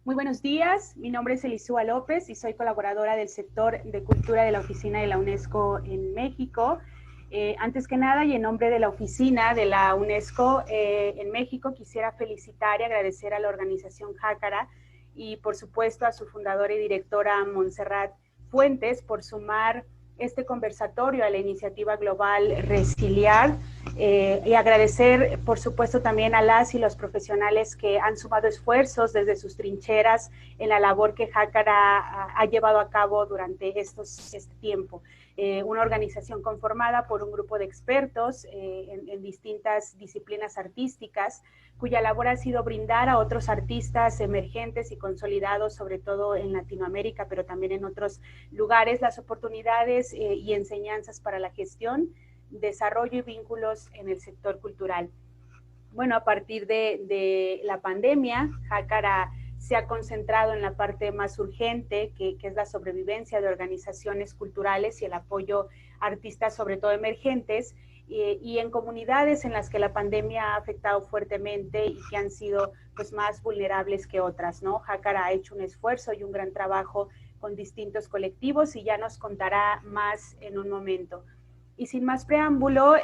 Muy buenos días, mi nombre es Elisúa López y soy colaboradora del sector de cultura de la Oficina de la UNESCO en México. Antes que nada, y en nombre de la Oficina de la UNESCO en México, quisiera felicitar y agradecer a la organización Jácara y por supuesto a su fundadora y directora Montserrat Fuentes por sumar este conversatorio a la iniciativa global Resiliar, y agradecer por supuesto también a las y los profesionales que han sumado esfuerzos desde sus trincheras en la labor que Jácara ha llevado a cabo durante este tiempo. Una organización conformada por un grupo de expertos en distintas disciplinas artísticas, cuya labor ha sido brindar a otros artistas emergentes y consolidados, sobre todo en Latinoamérica, pero también en otros lugares, las oportunidades y enseñanzas para la gestión, desarrollo y vínculos en el sector cultural. Bueno, a partir de la pandemia, Jácara se ha concentrado en la parte más urgente, que es la sobrevivencia de organizaciones culturales y el apoyo a artistas, sobre todo emergentes, y en comunidades en las que la pandemia ha afectado fuertemente y que han sido pues más vulnerables que otras, ¿no? Jácara ha hecho un esfuerzo y un gran trabajo con distintos colectivos y ya nos contará más en un momento. Y sin más preámbulo,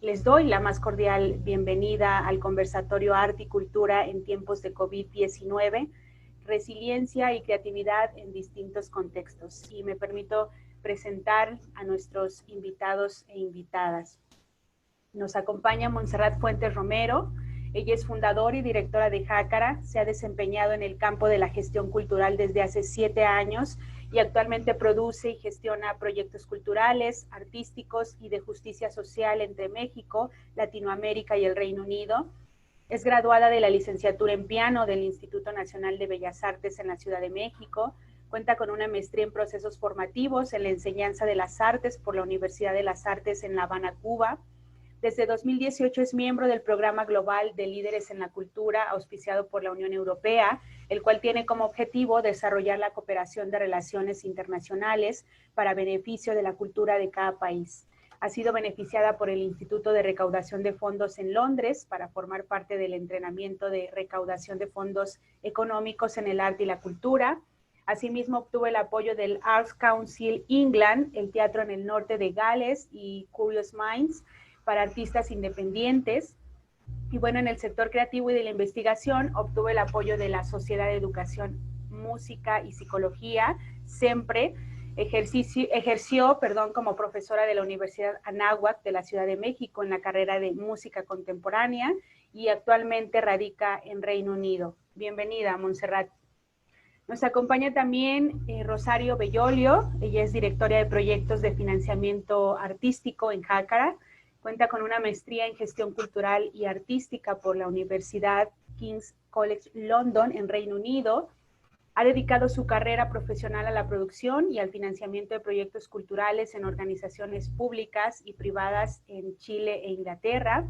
les doy la más cordial bienvenida al conversatorio Arte y Cultura en tiempos de COVID-19, resiliencia y creatividad en distintos contextos. Y me permito presentar a nuestros invitados e invitadas. Nos acompaña Montserrat Fuentes Romero. Ella es fundadora y directora de Jácara, se ha desempeñado en el campo de la gestión cultural desde hace 7 años y actualmente produce y gestiona proyectos culturales, artísticos y de justicia social entre México, Latinoamérica y el Reino Unido. Es graduada de la licenciatura en piano del Instituto Nacional de Bellas Artes en la Ciudad de México. Cuenta con una maestría en procesos formativos en la enseñanza de las artes por la Universidad de las Artes en La Habana, Cuba. Desde 2018 es miembro del Programa Global de Líderes en la Cultura, auspiciado por la Unión Europea, el cual tiene como objetivo desarrollar la cooperación de relaciones internacionales para beneficio de la cultura de cada país. Ha sido beneficiada por el Instituto de Recaudación de Fondos en Londres para formar parte del entrenamiento de recaudación de fondos económicos en el arte y la cultura. Asimismo, obtuvo el apoyo del Arts Council England, el Teatro en el Norte de Gales y Curious Minds, para artistas independientes. Y bueno, en el sector creativo y de la investigación obtuvo el apoyo de la Sociedad de Educación, Música y Psicología, SEMPRE. Ejerció como profesora de la Universidad Anáhuac de la Ciudad de México en la carrera de Música Contemporánea y actualmente radica en Reino Unido. Bienvenida, Montserrat. Nos acompaña también Rosario Bellolio. Ella es directora de proyectos de financiamiento artístico en Jácara. Cuenta con una maestría en gestión cultural y artística por la Universidad King's College London en Reino Unido. Ha dedicado su carrera profesional a la producción y al financiamiento de proyectos culturales en organizaciones públicas y privadas en Chile e Inglaterra.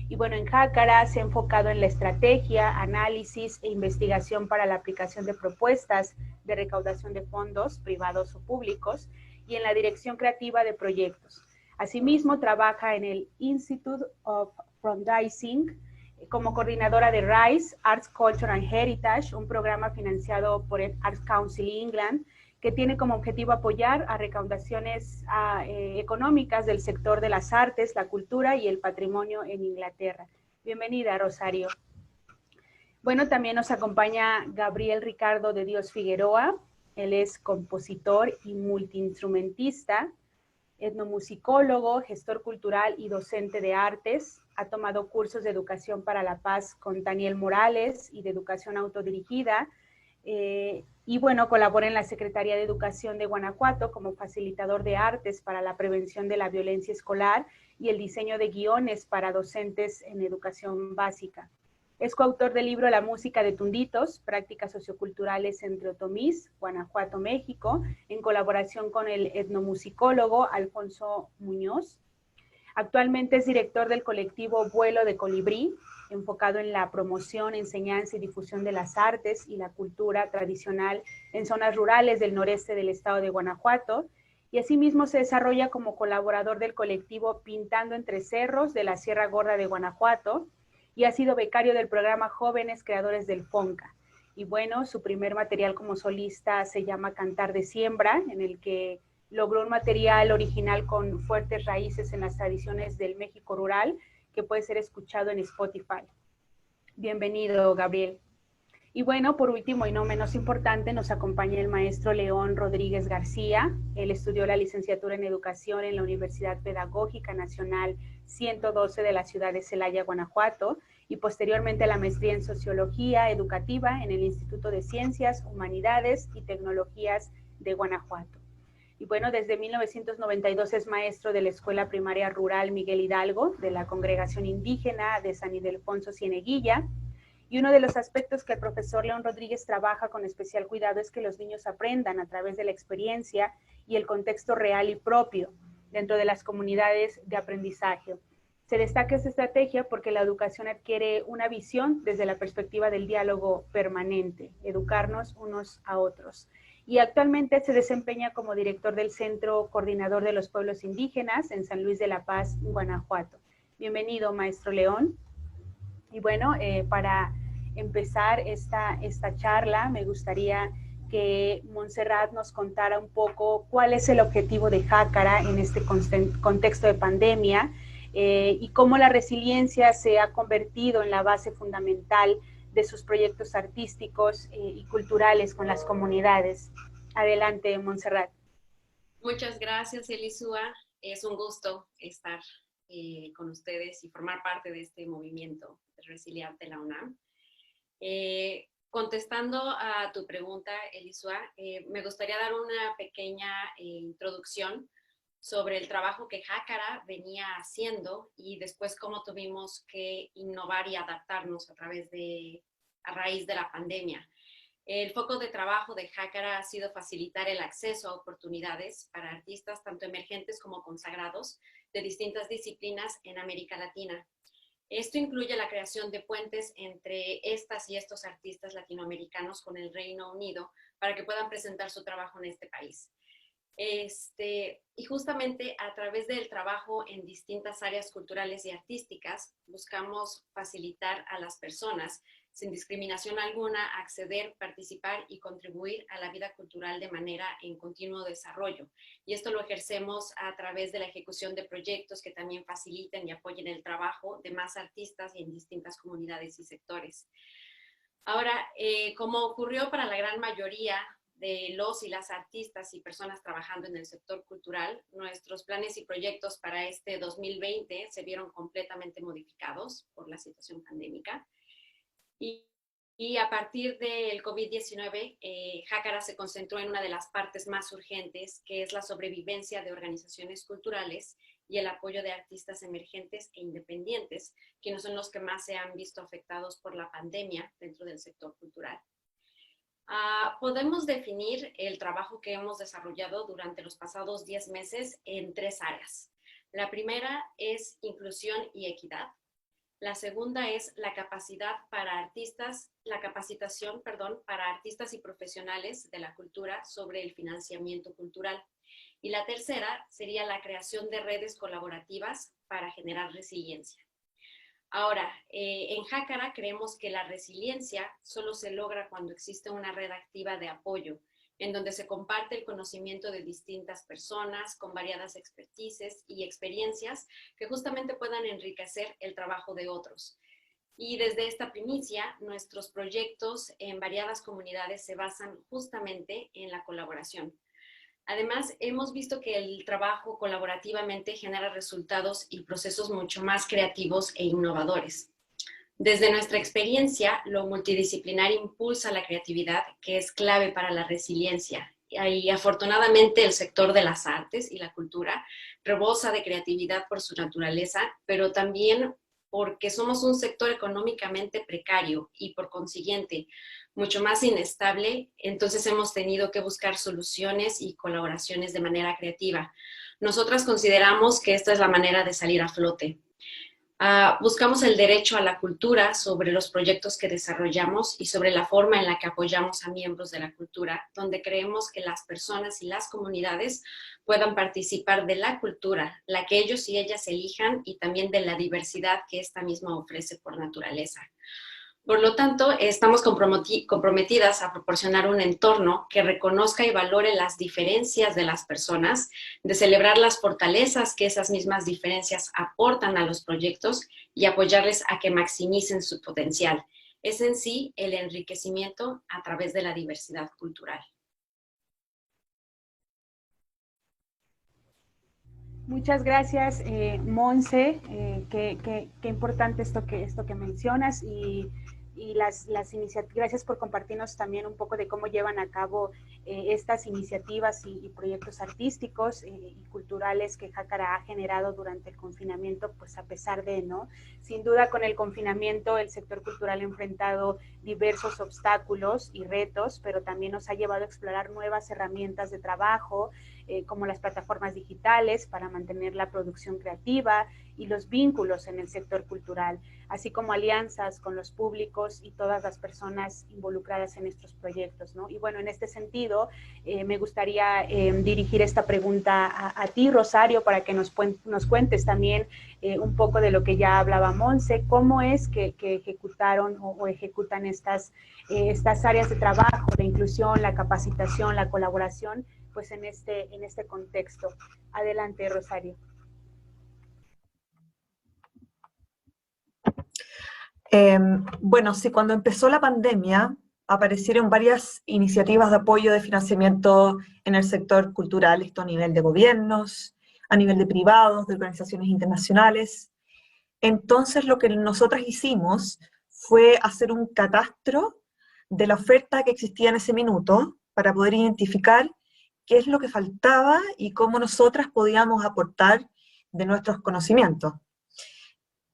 Y bueno, en Jácara se ha enfocado en la estrategia, análisis e investigación para la aplicación de propuestas de recaudación de fondos privados o públicos y en la dirección creativa de proyectos. Asimismo, trabaja en el Institute of Fundraising como coordinadora de RISE, Arts, Culture and Heritage, un programa financiado por el Arts Council England, que tiene como objetivo apoyar a recaudaciones económicas del sector de las artes, la cultura y el patrimonio en Inglaterra. Bienvenida, Rosario. Bueno, también nos acompaña Gabriel Ricardo de Dios Figueroa. Él es compositor y multiinstrumentista, etnomusicólogo, gestor cultural y docente de artes. Ha tomado cursos de educación para la paz con Daniel Morales y de educación autodirigida. Y bueno, colabora en la Secretaría de Educación de Guanajuato como facilitador de artes para la prevención de la violencia escolar y el diseño de guiones para docentes en educación básica. Es coautor del libro La música de Tunditos, prácticas socioculturales entre Otomís, Guanajuato, México, en colaboración con el etnomusicólogo Alfonso Muñoz. Actualmente es director del colectivo Vuelo de Colibrí, enfocado en la promoción, enseñanza y difusión de las artes y la cultura tradicional en zonas rurales del noreste del estado de Guanajuato, y asimismo se desarrolla como colaborador del colectivo Pintando entre Cerros de la Sierra Gorda de Guanajuato, y ha sido becario del programa Jóvenes Creadores del FONCA. Y bueno, su primer material como solista se llama Cantar de Siembra, en el que logró un material original con fuertes raíces en las tradiciones del México rural, que puede ser escuchado en Spotify. Bienvenido, Gabriel. Y bueno, por último y no menos importante, nos acompaña el maestro León Rodríguez García. Él estudió la licenciatura en Educación en la Universidad Pedagógica Nacional 112 de la ciudad de Celaya, Guanajuato, y posteriormente la maestría en Sociología Educativa en el Instituto de Ciencias, Humanidades y Tecnologías de Guanajuato. Y bueno, desde 1992 es maestro de la Escuela Primaria Rural Miguel Hidalgo, de la Congregación Indígena de San Ildefonso Cieneguilla. Y uno de los aspectos que el profesor León Rodríguez trabaja con especial cuidado es que los niños aprendan a través de la experiencia y el contexto real y propio dentro de las comunidades de aprendizaje. Se destaca esta estrategia porque la educación adquiere una visión desde la perspectiva del diálogo permanente, educarnos unos a otros. Y actualmente se desempeña como director del Centro Coordinador de los Pueblos Indígenas en San Luis de la Paz, Guanajuato. Bienvenido, maestro León. Y bueno, para empezar esta charla, me gustaría que Montserrat nos contara un poco cuál es el objetivo de Jácara en este contexto de pandemia y cómo la resiliencia se ha convertido en la base fundamental de sus proyectos artísticos y culturales con las comunidades. Adelante, Montserrat. Muchas gracias, Elisúa. Es un gusto estar con ustedes y formar parte de este movimiento resiliente de la UNAM. Contestando a tu pregunta, Elisúa, me gustaría dar una pequeña introducción sobre el trabajo que Jácara venía haciendo y después cómo tuvimos que innovar y adaptarnos a raíz de la pandemia. El foco de trabajo de Jácara ha sido facilitar el acceso a oportunidades para artistas tanto emergentes como consagrados de distintas disciplinas en América Latina. Esto incluye la creación de puentes entre estas y estos artistas latinoamericanos con el Reino Unido para que puedan presentar su trabajo en este país. Y justamente a través del trabajo en distintas áreas culturales y artísticas, buscamos facilitar a las personas, sin discriminación alguna, acceder, participar y contribuir a la vida cultural de manera en continuo desarrollo. Y esto lo ejercemos a través de la ejecución de proyectos que también faciliten y apoyen el trabajo de más artistas y en distintas comunidades y sectores. Ahora, como ocurrió para la gran mayoría de los y las artistas y personas trabajando en el sector cultural, nuestros planes y proyectos para este 2020 se vieron completamente modificados por la situación pandémica. Y a partir del COVID-19, Jácara se concentró en una de las partes más urgentes, que es la sobrevivencia de organizaciones culturales y el apoyo de artistas emergentes e independientes, quienes son los que más se han visto afectados por la pandemia dentro del sector cultural. Podemos definir el trabajo que hemos desarrollado durante los pasados 10 meses en 3 áreas. La primera es inclusión y equidad. La segunda es la capacitación para artistas y profesionales de la cultura sobre el financiamiento cultural. Y la tercera sería la creación de redes colaborativas para generar resiliencia. Ahora, en Jácara creemos que la resiliencia solo se logra cuando existe una red activa de apoyo, en donde se comparte el conocimiento de distintas personas con variadas expertices y experiencias que justamente puedan enriquecer el trabajo de otros. Y desde esta primicia, nuestros proyectos en variadas comunidades se basan justamente en la colaboración. Además, hemos visto que el trabajo colaborativamente genera resultados y procesos mucho más creativos e innovadores. Desde nuestra experiencia, lo multidisciplinar impulsa la creatividad, que es clave para la resiliencia. Y afortunadamente el sector de las artes y la cultura rebosa de creatividad por su naturaleza, pero también porque somos un sector económicamente precario y por consiguiente mucho más inestable, entonces hemos tenido que buscar soluciones y colaboraciones de manera creativa. Nosotras consideramos que esta es la manera de salir a flote. Buscamos el derecho a la cultura sobre los proyectos que desarrollamos y sobre la forma en la que apoyamos a miembros de la cultura, donde creemos que las personas y las comunidades puedan participar de la cultura, la que ellos y ellas elijan, y también de la diversidad que esta misma ofrece por naturaleza. Por lo tanto, estamos comprometidas a proporcionar un entorno que reconozca y valore las diferencias de las personas, de celebrar las fortalezas que esas mismas diferencias aportan a los proyectos y apoyarles a que maximicen su potencial. Es en sí el enriquecimiento a través de la diversidad cultural. Muchas gracias, Monse. Qué importante esto que mencionas y las iniciativas. Gracias por compartirnos también un poco de cómo llevan a cabo estas iniciativas y proyectos artísticos y culturales que Jácara ha generado durante el confinamiento, pues a pesar de, ¿no? Sin duda, con el confinamiento, el sector cultural ha enfrentado diversos obstáculos y retos, pero también nos ha llevado a explorar nuevas herramientas de trabajo, como las plataformas digitales para mantener la producción creativa y los vínculos en el sector cultural, así como alianzas con los públicos y todas las personas involucradas en estos proyectos, ¿no? Y bueno, en este sentido, me gustaría dirigir esta pregunta a ti, Rosario, para que nos cuentes también un poco de lo que ya hablaba Monse, cómo es que ejecutaron o ejecutan estas áreas de trabajo, la inclusión, la capacitación, la colaboración, pues en este contexto. Adelante, Rosario. Bueno, sí, cuando empezó la pandemia aparecieron varias iniciativas de apoyo de financiamiento en el sector cultural, esto a nivel de gobiernos, a nivel de privados, de organizaciones internacionales. Entonces lo que nosotras hicimos fue hacer un catastro de la oferta que existía en ese minuto para poder identificar qué es lo que faltaba y cómo nosotras podíamos aportar de nuestros conocimientos.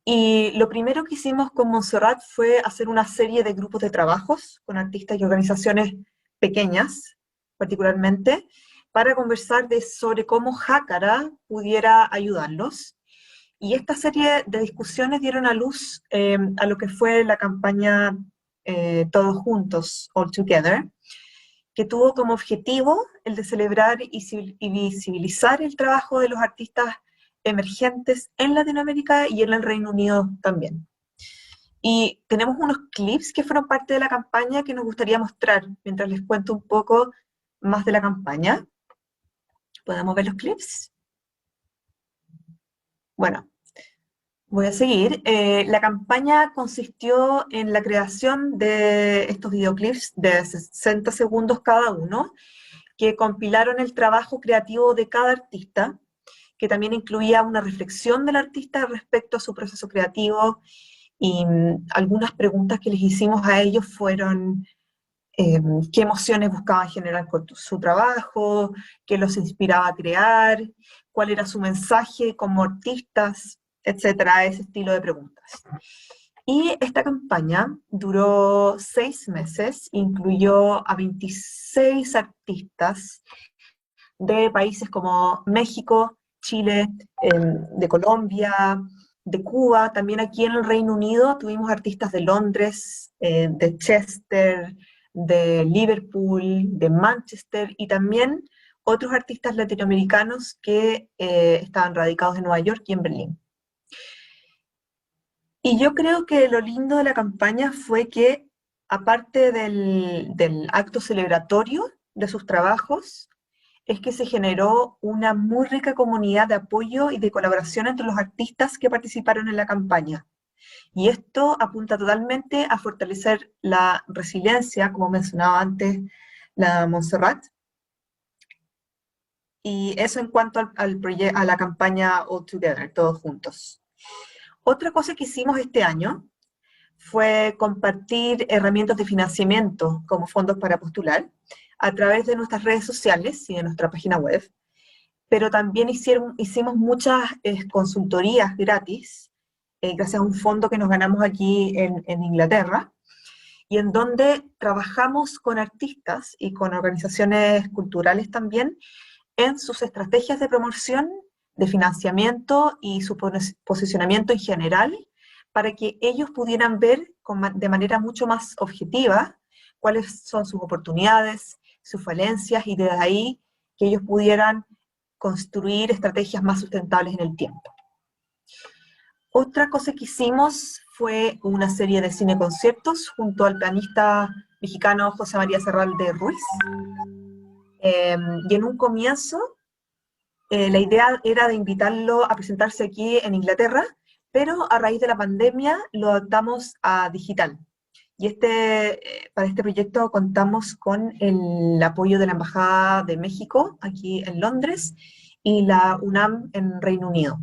Y lo primero que hicimos con Montserrat fue hacer una serie de grupos de trabajos con artistas y organizaciones pequeñas, particularmente, para conversar sobre cómo Jácara pudiera ayudarlos. Y esta serie de discusiones dieron a luz a lo que fue la campaña Todos Juntos, All Together, que tuvo como objetivo el de celebrar y visibilizar el trabajo de los artistas emergentes en Latinoamérica y en el Reino Unido también. Y tenemos unos clips que fueron parte de la campaña que nos gustaría mostrar mientras les cuento un poco más de la campaña. ¿Podemos ver los clips? Bueno, voy a seguir. La campaña consistió en la creación de estos videoclips de 60 segundos cada uno, que compilaron el trabajo creativo de cada artista, que también incluía una reflexión del artista respecto a su proceso creativo, y algunas preguntas que les hicimos a ellos fueron qué emociones buscaban generar con su trabajo, qué los inspiraba a crear, cuál era su mensaje como artistas, etcétera, ese estilo de preguntas. Y esta campaña duró 6 meses, incluyó a 26 artistas de países como México, Chile, de Colombia, de Cuba. También aquí en el Reino Unido tuvimos artistas de Londres, de Chester, de Liverpool, de Manchester, y también otros artistas latinoamericanos que estaban radicados en Nueva York y en Berlín. Y yo creo que lo lindo de la campaña fue que, aparte del acto celebratorio de sus trabajos, es que se generó una muy rica comunidad de apoyo y de colaboración entre los artistas que participaron en la campaña. Y esto apunta totalmente a fortalecer la resiliencia, como mencionaba antes la Montserrat. Y eso en cuanto a la campaña All Together, Todos Juntos. Otra cosa que hicimos este año fue compartir herramientas de financiamiento como fondos para postular a través de nuestras redes sociales y de nuestra página web, pero también hicimos muchas consultorías gratis, gracias a un fondo que nos ganamos aquí en Inglaterra, y en donde trabajamos con artistas y con organizaciones culturales también en sus estrategias de promoción, de financiamiento y su posicionamiento en general, para que ellos pudieran ver de manera mucho más objetiva cuáles son sus oportunidades, sus falencias, y desde ahí que ellos pudieran construir estrategias más sustentables en el tiempo. Otra cosa que hicimos fue una serie de cine-conciertos junto al pianista mexicano José María Serralde Ruiz. Y en un comienzo, la idea era de invitarlo a presentarse aquí en Inglaterra, pero a raíz de la pandemia lo adaptamos a digital. Y para este proyecto contamos con el apoyo de la Embajada de México aquí en Londres y la UNAM en Reino Unido.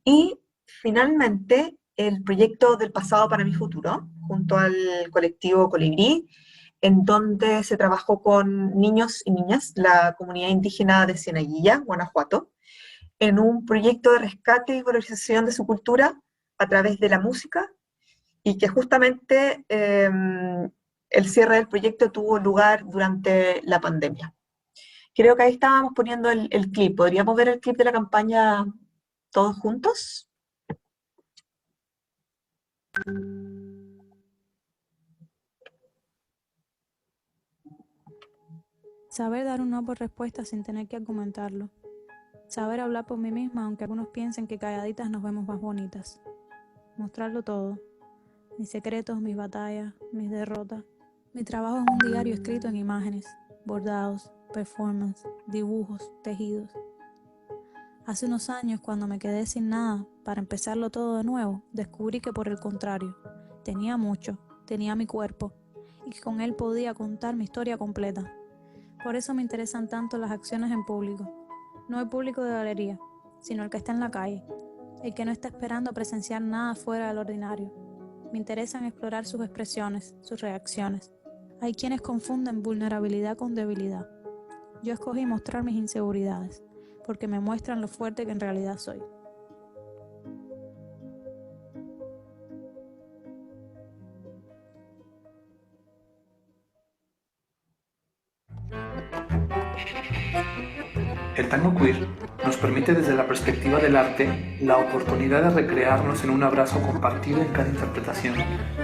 Y finalmente el proyecto del pasado para mi futuro, junto al colectivo Colibrí, en donde se trabajó con niños y niñas, la comunidad indígena de Cienaguilla, Guanajuato, en un proyecto de rescate y valorización de su cultura a través de la música, y que justamente el cierre del proyecto tuvo lugar durante la pandemia. Creo que ahí estábamos poniendo el clip. ¿Podríamos ver el clip de la campaña todos juntos? Saber dar un no por respuesta sin tener que argumentarlo. Saber hablar por mí misma aunque algunos piensen que calladitas nos vemos más bonitas. Mostrarlo todo. Mis secretos, mis batallas, mis derrotas. Mi trabajo es un diario escrito en imágenes, bordados, performance, dibujos, tejidos. Hace unos años, cuando me quedé sin nada para empezarlo todo de nuevo, descubrí que por el contrario, tenía mucho, tenía mi cuerpo, y que con él podía contar mi historia completa. Por eso me interesan tanto las acciones en público. No el público de galería, sino el que está en la calle, el que no está esperando presenciar nada fuera del ordinario. Me interesan explorar sus expresiones, sus reacciones. Hay quienes confunden vulnerabilidad con debilidad. Yo escogí mostrar mis inseguridades, porque me muestran lo fuerte que en realidad soy. El tango queer nos permite desde la perspectiva del arte la oportunidad de recrearnos en un abrazo compartido en cada interpretación,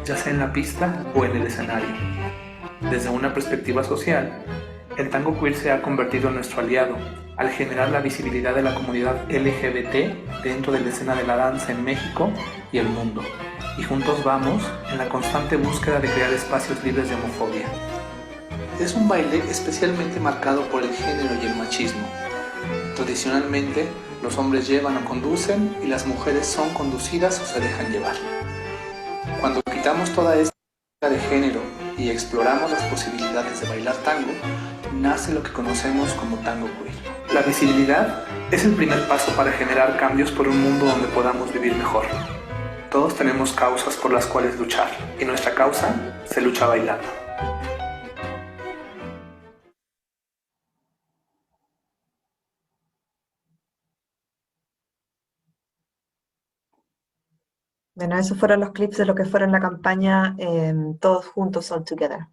ya sea en la pista o en el escenario. Desde una perspectiva social, el tango queer se ha convertido en nuestro aliado al generar la visibilidad de la comunidad LGBT dentro de la escena de la danza en México y el mundo. Y juntos vamos en la constante búsqueda de crear espacios libres de homofobia. Es un baile especialmente marcado por el género y el machismo. Tradicionalmente, los hombres llevan o conducen y las mujeres son conducidas o se dejan llevar. Cuando quitamos toda esta de género y exploramos las posibilidades de bailar tango, nace lo que conocemos como tango queer. La visibilidad es el primer paso para generar cambios por un mundo donde podamos vivir mejor. Todos tenemos causas por las cuales luchar, y nuestra causa se lucha bailando. Bueno, esos fueron los clips de lo que fueron la campaña Todos Juntos All Together.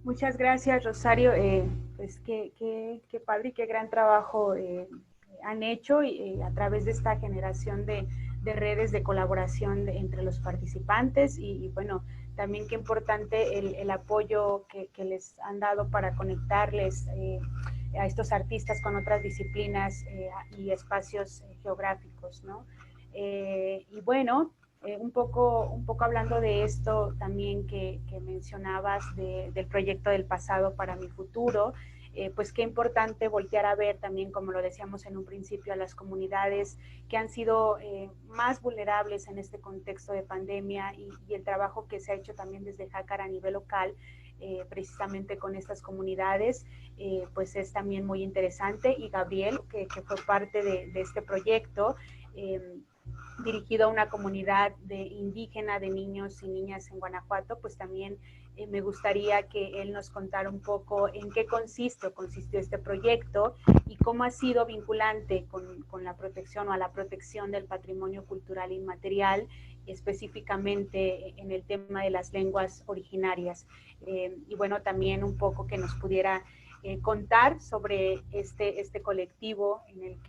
Muchas gracias, Rosario. Pues qué padre y qué gran trabajo han hecho a través de esta generación de redes de colaboración entre los participantes y bueno, también qué importante el apoyo que les han dado para conectarles a estos artistas con otras disciplinas y espacios geográficos, ¿no? Y bueno, un poco hablando de esto también que mencionabas del proyecto del pasado para mi futuro, pues qué importante voltear a ver también, como lo decíamos en un principio, a las comunidades que han sido más vulnerables en este contexto de pandemia y el trabajo que se ha hecho también desde Jácara a nivel local, precisamente con estas comunidades, pues es también muy interesante. Y Gabriel, que fue parte de este proyecto, dirigido a una comunidad indígena de niños y niñas en Guanajuato, pues también me gustaría que él nos contara un poco en qué consistió este proyecto y cómo ha sido vinculante con la protección o a la protección del patrimonio cultural inmaterial, específicamente en el tema de las lenguas originarias. Y bueno, también un poco que nos pudiera contar sobre este colectivo del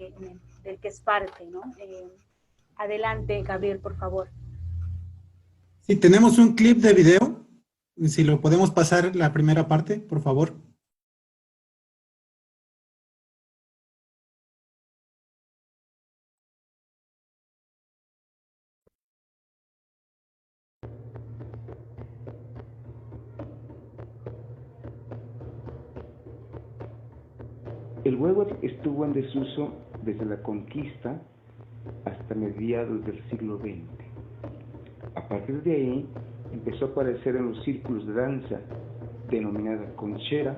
que es parte, ¿no? Adelante, Gabriel, por favor. Sí, tenemos un clip de video. Si lo podemos pasar la primera parte, por favor. El huevo estuvo en desuso desde la conquista hasta mediados del siglo XX. A partir de ahí empezó a aparecer en los círculos de danza denominada conchera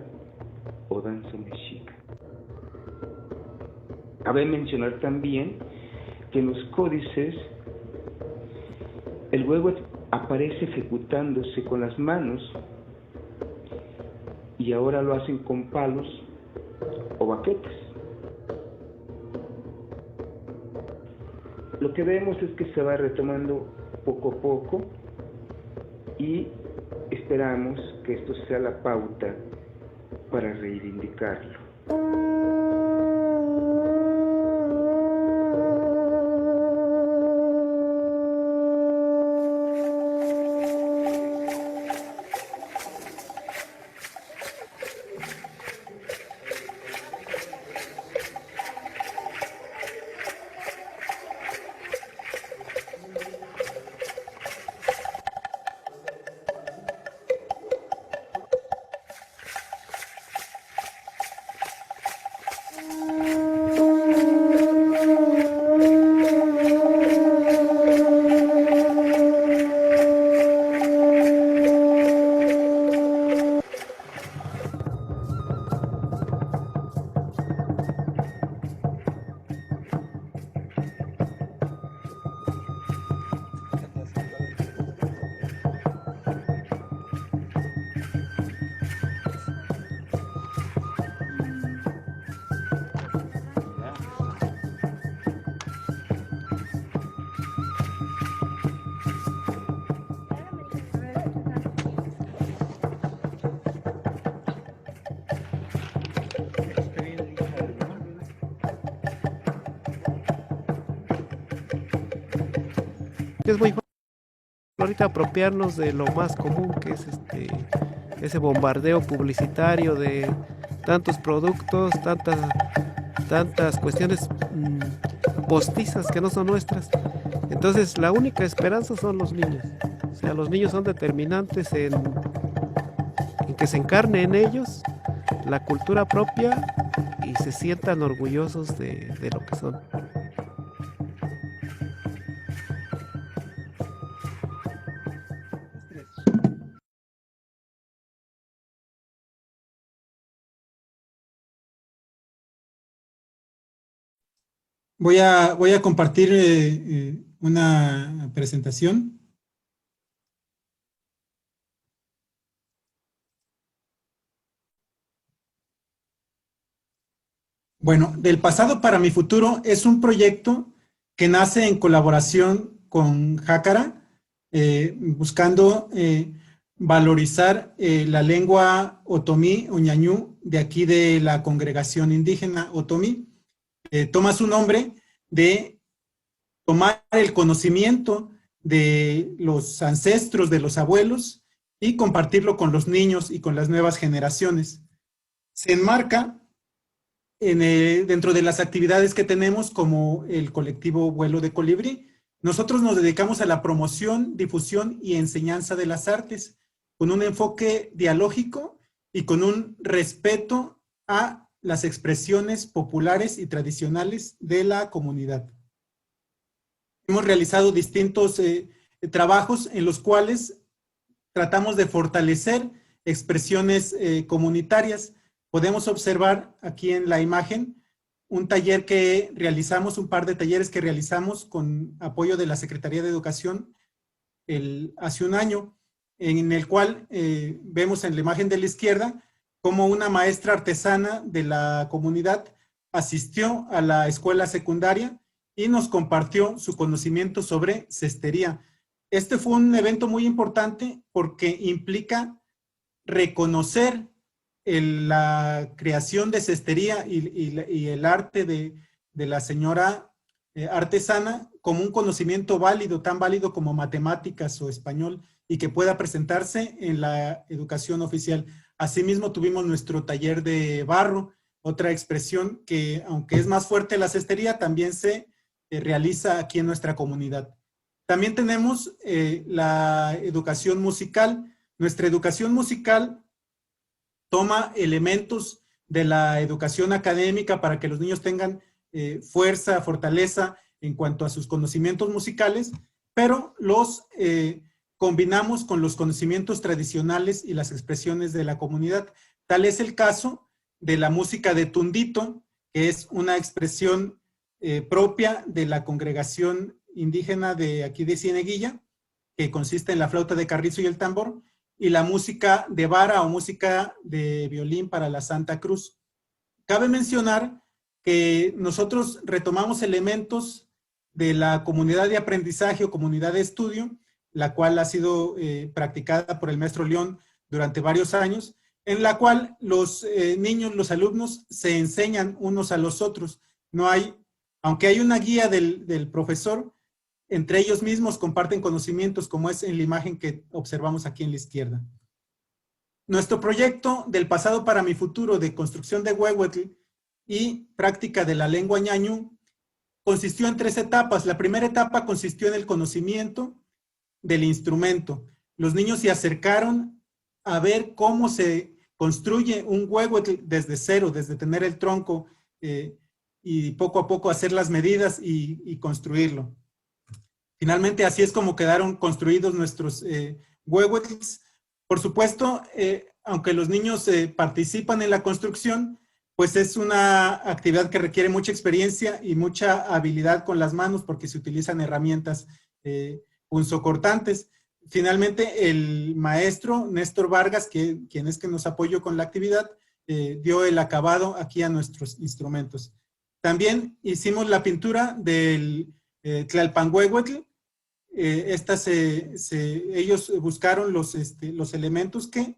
o danza mexica. Cabe mencionar también que en los códices el huevo aparece ejecutándose con las manos y ahora lo hacen con palos o baquetas. Lo que vemos es que se va retomando poco a poco y esperamos que esto sea la pauta para reivindicarlo. Es muy fácil ahorita apropiarnos de lo más común, que es ese bombardeo publicitario de tantos productos, tantas cuestiones postizas que no son nuestras. Entonces la única esperanza son los niños. O sea, los niños son determinantes en que se encarne en ellos la cultura propia y se sientan orgullosos de lo que son. Voy a compartir una presentación. Bueno, Del pasado para mi futuro es un proyecto que nace en colaboración con Jácara, buscando valorizar la lengua otomí o ñañú de aquí de la congregación indígena otomí. Toma su nombre de tomar el conocimiento de los ancestros, de los abuelos, y compartirlo con los niños y con las nuevas generaciones. Se enmarca dentro de las actividades que tenemos como el colectivo Vuelo de Colibrí. Nosotros nos dedicamos a la promoción, difusión y enseñanza de las artes, con un enfoque dialógico y con un respeto a las expresiones populares y tradicionales de la comunidad. Hemos realizado distintos trabajos en los cuales tratamos de fortalecer expresiones comunitarias. Podemos observar aquí en la imagen un taller que realizamos, un par de talleres que realizamos con apoyo de la Secretaría de Educación hace un año, en el cual vemos en la imagen de la izquierda como una maestra artesana de la comunidad asistió a la escuela secundaria y nos compartió su conocimiento sobre cestería. Este fue un evento muy importante porque implica reconocer la creación de cestería y el arte de la señora artesana como un conocimiento válido, tan válido como matemáticas o español, y que pueda presentarse en la educación oficial. Asimismo, tuvimos nuestro taller de barro, otra expresión que, aunque es más fuerte la cestería, también se realiza aquí en nuestra comunidad. También tenemos la educación musical. Nuestra educación musical toma elementos de la educación académica para que los niños tengan fuerza, fortaleza en cuanto a sus conocimientos musicales, pero los combinamos con los conocimientos tradicionales y las expresiones de la comunidad. Tal es el caso de la música de Tundito, que es una expresión propia de la congregación indígena de aquí de Cieneguilla, que consiste en la flauta de carrizo y el tambor, y la música de vara o música de violín para la Santa Cruz. Cabe mencionar que nosotros retomamos elementos de la comunidad de aprendizaje o comunidad de estudio, la cual ha sido practicada por el maestro León durante varios años, en la cual los niños, los alumnos, se enseñan unos a los otros. No hay, aunque hay una guía del profesor, entre ellos mismos comparten conocimientos, como es en la imagen que observamos aquí en la izquierda. Nuestro proyecto del pasado para mi futuro de construcción de huehuetl y práctica de la lengua ñañú consistió en 3 etapas. La primera etapa consistió en el conocimiento del instrumento. Los niños se acercaron a ver cómo se construye un huehuetl desde cero, desde tener el tronco y poco a poco hacer las medidas y construirlo. Finalmente, así es como quedaron construidos nuestros huehuetls. Por supuesto, aunque los niños participan en la construcción, pues es una actividad que requiere mucha experiencia y mucha habilidad con las manos porque se utilizan herramientas punzocortantes. Finalmente, el maestro Néstor Vargas, quien es que nos apoyó con la actividad, dio el acabado aquí a nuestros instrumentos. También hicimos la pintura del Tlalpanhuehuetl. Ellos buscaron los elementos que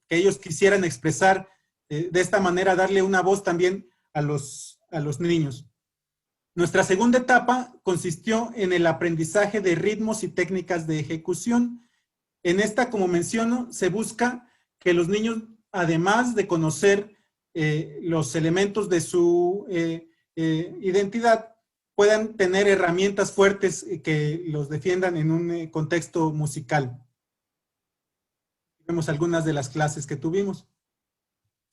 ellos quisieran expresar, de esta manera darle una voz también a los niños. Nuestra segunda etapa consistió en el aprendizaje de ritmos y técnicas de ejecución. En esta, como menciono, se busca que los niños, además de conocer los elementos de su identidad, puedan tener herramientas fuertes que los defiendan en un contexto musical. Vemos algunas de las clases que tuvimos.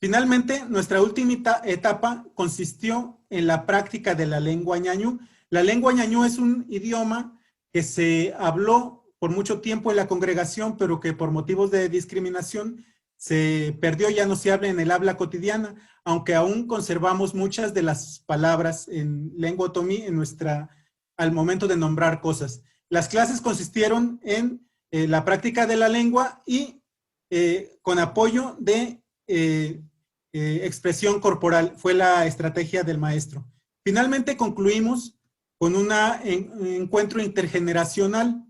Finalmente, nuestra última etapa consistió en la práctica de la lengua ñañú. La lengua ñañú es un idioma que se habló por mucho tiempo en la congregación, pero que por motivos de discriminación se perdió, ya no se habla en el habla cotidiana, aunque aún conservamos muchas de las palabras en lengua otomí al momento de nombrar cosas. Las clases consistieron en la práctica de la lengua y con apoyo de expresión corporal. Fue la estrategia del maestro. Finalmente concluimos con un encuentro intergeneracional,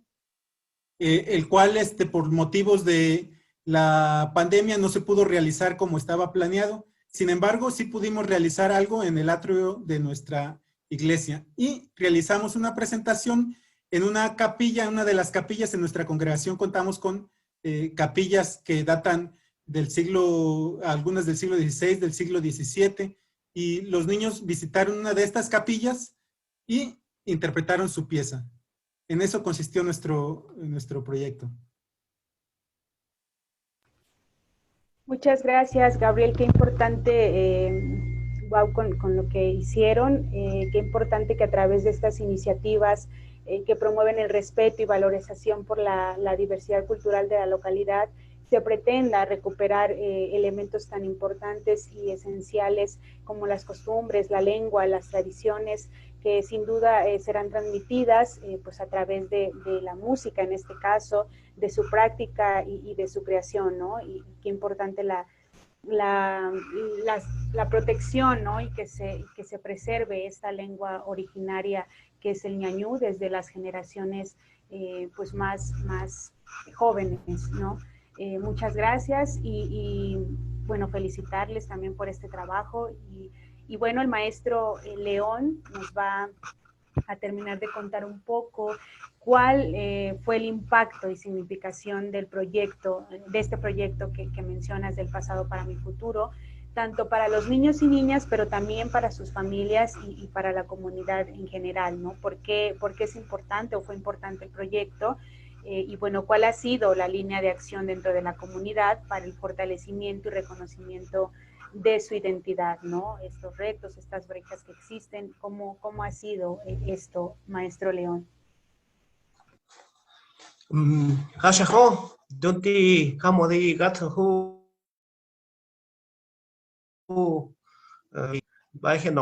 el cual por motivos de la pandemia no se pudo realizar como estaba planeado. Sin embargo, sí pudimos realizar algo en el atrio de nuestra iglesia y realizamos una presentación en una capilla, una de las capillas en nuestra congregación. Contamos con capillas que datan del siglo, algunas del siglo XVI, del siglo XVII, y los niños visitaron una de estas capillas y interpretaron su pieza. En eso consistió nuestro proyecto. Muchas gracias, Gabriel. Qué importante, wow, con lo que hicieron. Qué importante que a través de estas iniciativas que promueven el respeto y valorización por la diversidad cultural de la localidad, se pretenda recuperar elementos tan importantes y esenciales como las costumbres, la lengua, las tradiciones, que sin duda serán transmitidas pues a través de la música, en este caso, de su práctica y de su creación, ¿no? Y qué importante la protección, ¿no? Y que se preserve esta lengua originaria que es el ñañú desde las generaciones pues más jóvenes, ¿no? Muchas gracias y bueno, felicitarles también por este trabajo y bueno, el maestro León nos va a terminar de contar un poco cuál fue el impacto y significación del proyecto, de este proyecto que mencionas del pasado para mi futuro, tanto para los niños y niñas, pero también para sus familias y para la comunidad en general, ¿no? ¿Por qué es importante o fue importante el proyecto? Y bueno, ¿cuál ha sido la línea de acción dentro de la comunidad para el fortalecimiento y reconocimiento de su identidad, ¿no? Estos retos, estas brechas que existen, ¿cómo ha sido esto, maestro León? Hashaho, Dunti, Hamodi, Gatsu, Baje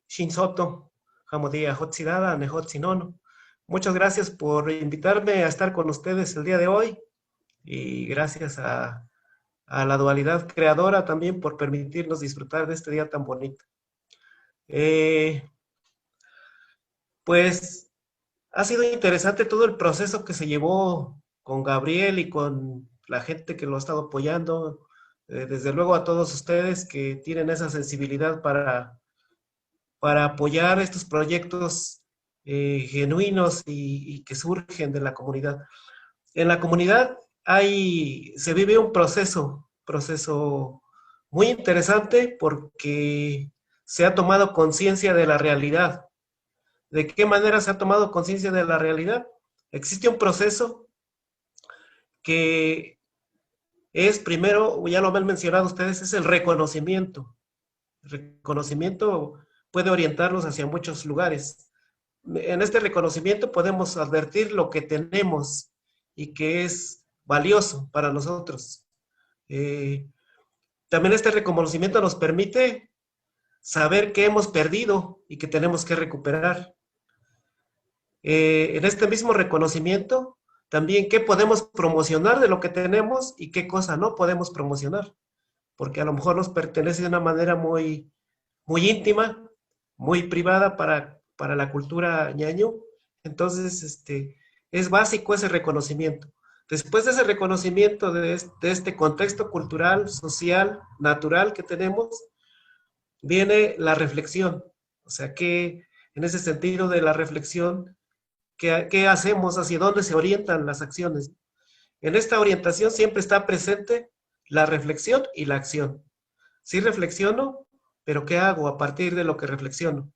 Shinsoto, Hamodi, Hotsidada, Nehotsinono. Muchas gracias por invitarme a estar con ustedes el día de hoy y gracias a la dualidad creadora también por permitirnos disfrutar de este día tan bonito. Pues ha sido interesante todo el proceso que se llevó con Gabriel y con la gente que lo ha estado apoyando. Desde luego a todos ustedes que tienen esa sensibilidad para apoyar estos proyectos genuinos y que surgen de la comunidad. En la comunidad se vive un proceso muy interesante porque se ha tomado conciencia de la realidad. ¿De qué manera se ha tomado conciencia de la realidad? Existe un proceso que es primero, ya lo han mencionado ustedes, es el reconocimiento. El reconocimiento puede orientarnos hacia muchos lugares. En este reconocimiento podemos advertir lo que tenemos y que es valioso para nosotros. También este reconocimiento nos permite saber qué hemos perdido y que tenemos que recuperar. En este mismo reconocimiento, también qué podemos promocionar de lo que tenemos y qué cosa no podemos promocionar, porque a lo mejor nos pertenece de una manera muy, muy íntima, muy privada para la cultura ñaño. Entonces, es básico ese reconocimiento. Después de ese reconocimiento de este contexto cultural, social, natural que tenemos, viene la reflexión. O sea, que en ese sentido de la reflexión, ¿qué hacemos? ¿Hacia dónde se orientan las acciones? En esta orientación siempre está presente la reflexión y la acción. Sí reflexiono, pero ¿qué hago a partir de lo que reflexiono?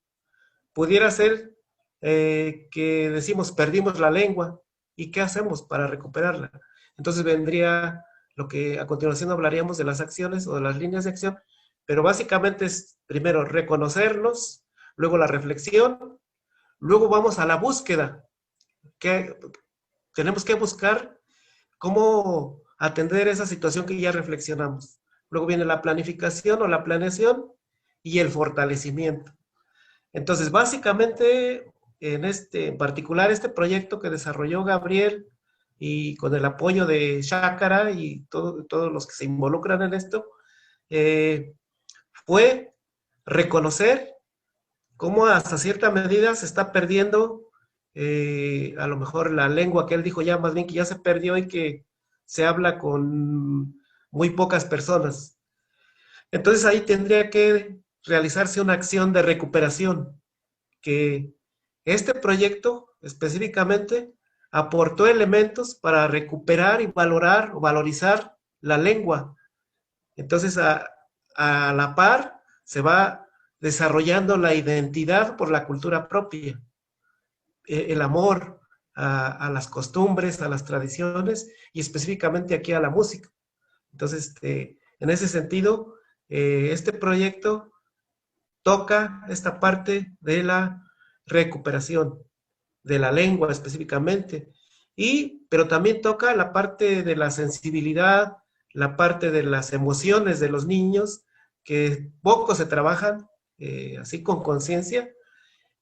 Pudiera ser que decimos, perdimos la lengua, ¿y qué hacemos para recuperarla? Entonces vendría lo que a continuación hablaríamos de las acciones o de las líneas de acción, pero básicamente es primero reconocernos, luego la reflexión, luego vamos a la búsqueda, que tenemos que buscar cómo atender esa situación que ya reflexionamos. Luego viene la planificación o la planeación y el fortalecimiento. Entonces, básicamente, en particular, este proyecto que desarrolló Gabriel y con el apoyo de Chácara y todos los que se involucran en esto, fue reconocer cómo hasta cierta medida se está perdiendo a lo mejor la lengua que él dijo ya, más bien que ya se perdió y que se habla con muy pocas personas. Entonces ahí tendría que realizarse una acción de recuperación, que este proyecto específicamente aportó elementos para recuperar y valorar o valorizar la lengua. Entonces a la par se va desarrollando la identidad por la cultura propia, el amor a las costumbres, a las tradiciones y específicamente aquí a la música. Entonces, en ese sentido, este proyecto toca esta parte de la recuperación de la lengua específicamente, pero también toca la parte de la sensibilidad, la parte de las emociones de los niños, que poco se trabajan así con conciencia,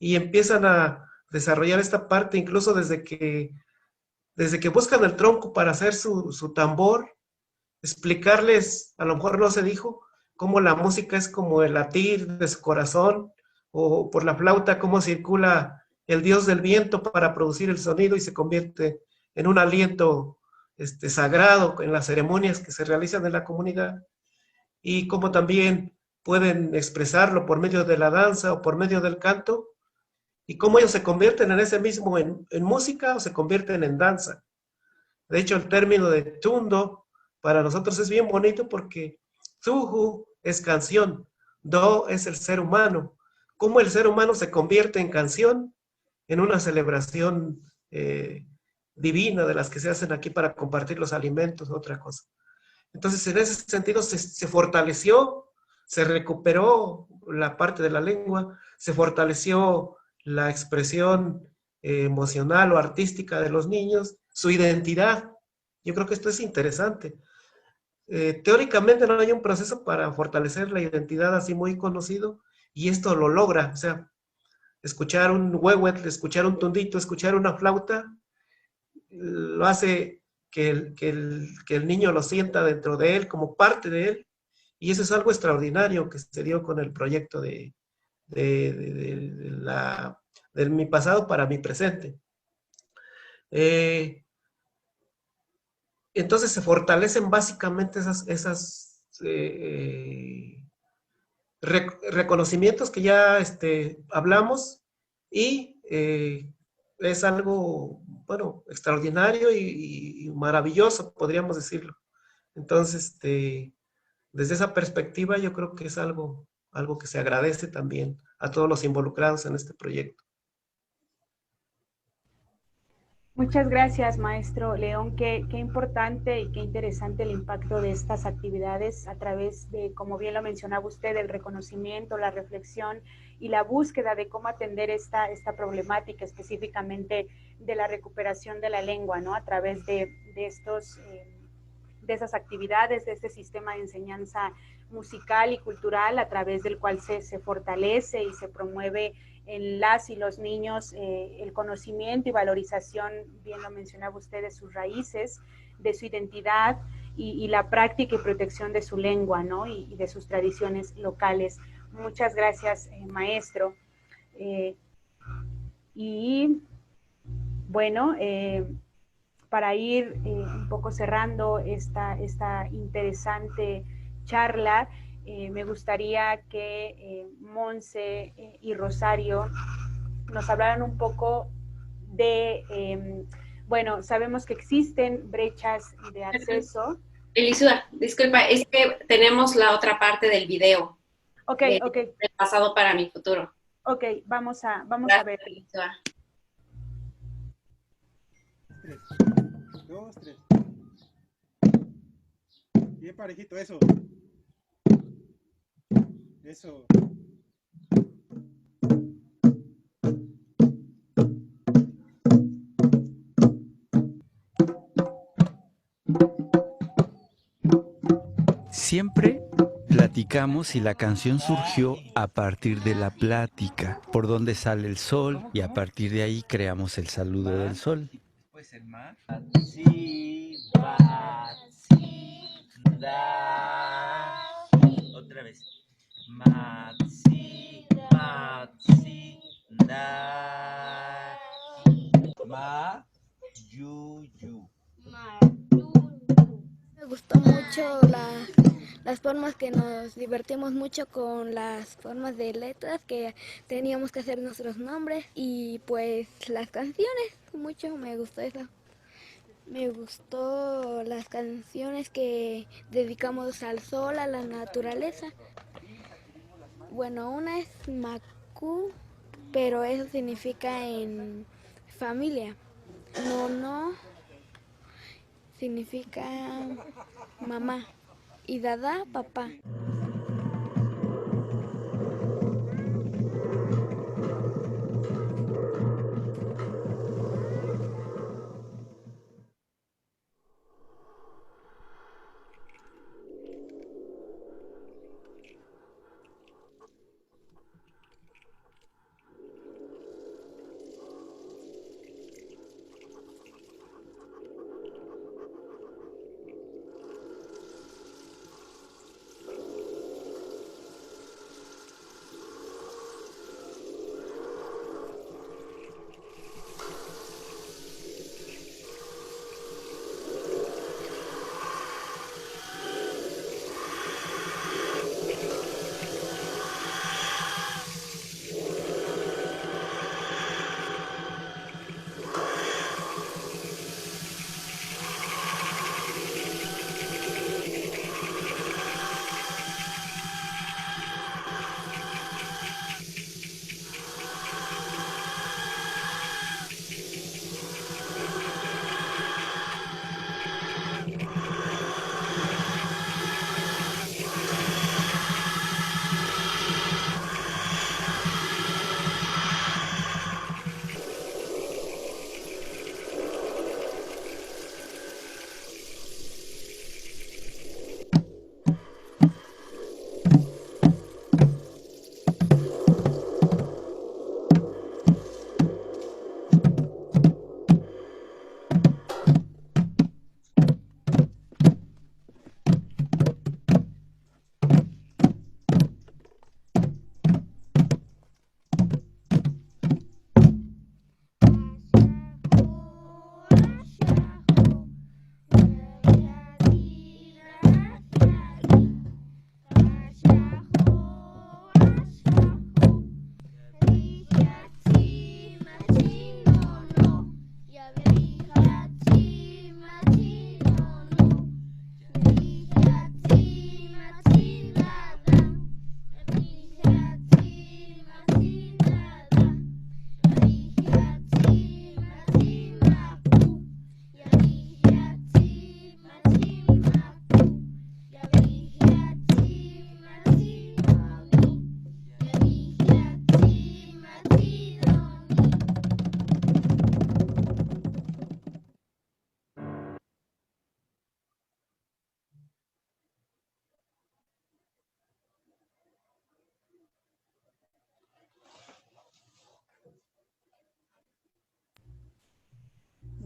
y empiezan a desarrollar esta parte incluso desde que buscan el tronco para hacer su tambor, explicarles, a lo mejor no se dijo, cómo la música es como el latir de su corazón, o por la flauta cómo circula el dios del viento para producir el sonido y se convierte en un aliento sagrado en las ceremonias que se realizan en la comunidad, y cómo también pueden expresarlo por medio de la danza o por medio del canto, y cómo ellos se convierten en ese mismo en música o se convierten en danza. De hecho, el término de tundo para nosotros es bien bonito porque tuju es canción, do es el ser humano. Cómo el ser humano se convierte en canción en una celebración divina de las que se hacen aquí para compartir los alimentos, otra cosa. Entonces, en ese sentido se fortaleció, se recuperó la parte de la lengua, se fortaleció la expresión emocional o artística de los niños, su identidad. Yo creo que esto es interesante. Teóricamente no hay un proceso para fortalecer la identidad así muy conocido, y esto lo logra. O sea, escuchar un huehuetl, escuchar un tundito, escuchar una flauta, lo hace que el niño lo sienta dentro de él, como parte de él, y eso es algo extraordinario que se dio con el proyecto de mi pasado para mi presente. Entonces se fortalecen básicamente esos reconocimientos que ya hablamos, y es algo, bueno, extraordinario y maravilloso, podríamos decirlo. Entonces, desde esa perspectiva, yo creo que es algo que se agradece también a todos los involucrados en este proyecto. Muchas gracias, maestro León. Qué importante y qué interesante el impacto de estas actividades a través de, como bien lo mencionaba usted, el reconocimiento, la reflexión y la búsqueda de cómo atender esta problemática, específicamente de la recuperación de la lengua, ¿no? A través de esas actividades, de este sistema de enseñanza musical y cultural a través del cual se fortalece y se promueve en las y los niños el conocimiento y valorización, bien lo mencionaba usted, de sus raíces, de su identidad y la práctica y protección de su lengua, ¿no? Y de sus tradiciones locales. Muchas gracias, maestro. Y bueno, para ir un poco cerrando esta interesante charla, me gustaría que Monse y Rosario nos hablaran un poco de, bueno, sabemos que existen brechas de acceso. Elisua, disculpa, es que tenemos la otra parte del video. Ok. Del pasado para mi futuro. Ok, vamos a ver. Elisua. 3, 2, 3. Bien parejito, eso. Eso. Siempre platicamos y la canción surgió a partir de la plática, por donde sale el sol, y a partir de ahí creamos el saludo del sol. Después el mar. Otra vez. Matsi, matsi, da. Ma, yu, yu. Me gustó mucho las formas que nos divertimos mucho con las formas de letras que teníamos que hacer nuestros nombres, y pues las canciones, mucho me gustó eso. Me gustó las canciones que dedicamos al sol, a la naturaleza. Bueno, una es Macu, pero eso significa en familia. No significa mamá, y Dada, papá.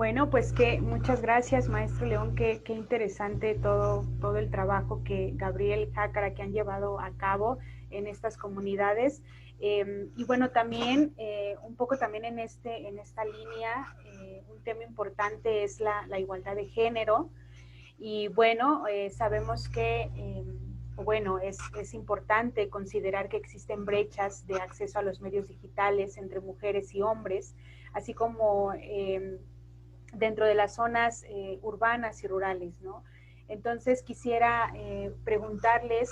Bueno, pues muchas gracias, maestro León, qué interesante todo el trabajo que Gabriel Jácara que han llevado a cabo en estas comunidades. Y bueno, también un poco también en esta línea, un tema importante es la igualdad de género. Y bueno, sabemos que bueno, es importante considerar que existen brechas de acceso a los medios digitales entre mujeres y hombres, así como dentro de las zonas urbanas y rurales, ¿no? Entonces quisiera preguntarles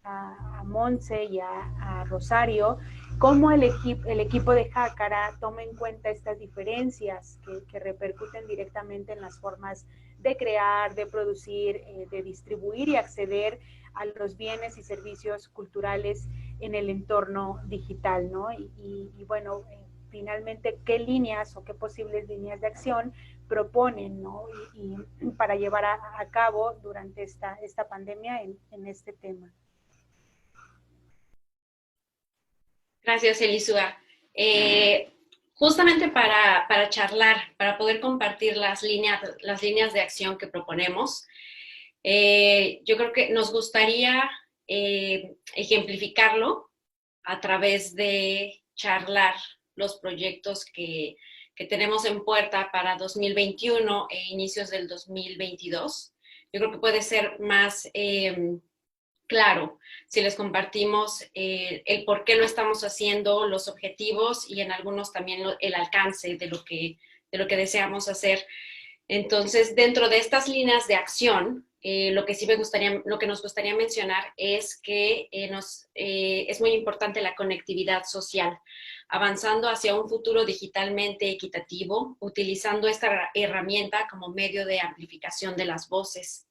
a Monse y a Rosario, ¿cómo el equipo de Jácara toma en cuenta estas diferencias que repercuten directamente en las formas de crear, de producir, de distribuir y acceder a los bienes y servicios culturales en el entorno digital, ¿no? Y bueno, finalmente, ¿qué líneas o qué posibles líneas de acción proponen, ¿no? y para llevar a cabo durante esta pandemia en este tema? Gracias, Elisua. Justamente para charlar, para poder compartir las líneas de acción que proponemos, yo creo que nos gustaría ejemplificarlo a través de charlar los proyectos que tenemos en puerta para 2021 e inicios del 2022. Yo creo que puede ser más claro si les compartimos el por qué lo estamos haciendo, los objetivos y en algunos también el alcance de lo que deseamos hacer. Entonces, dentro de estas líneas de acción, lo que nos gustaría mencionar es que es muy importante la conectividad social, avanzando hacia un futuro digitalmente equitativo, utilizando esta herramienta como medio de amplificación de las voces.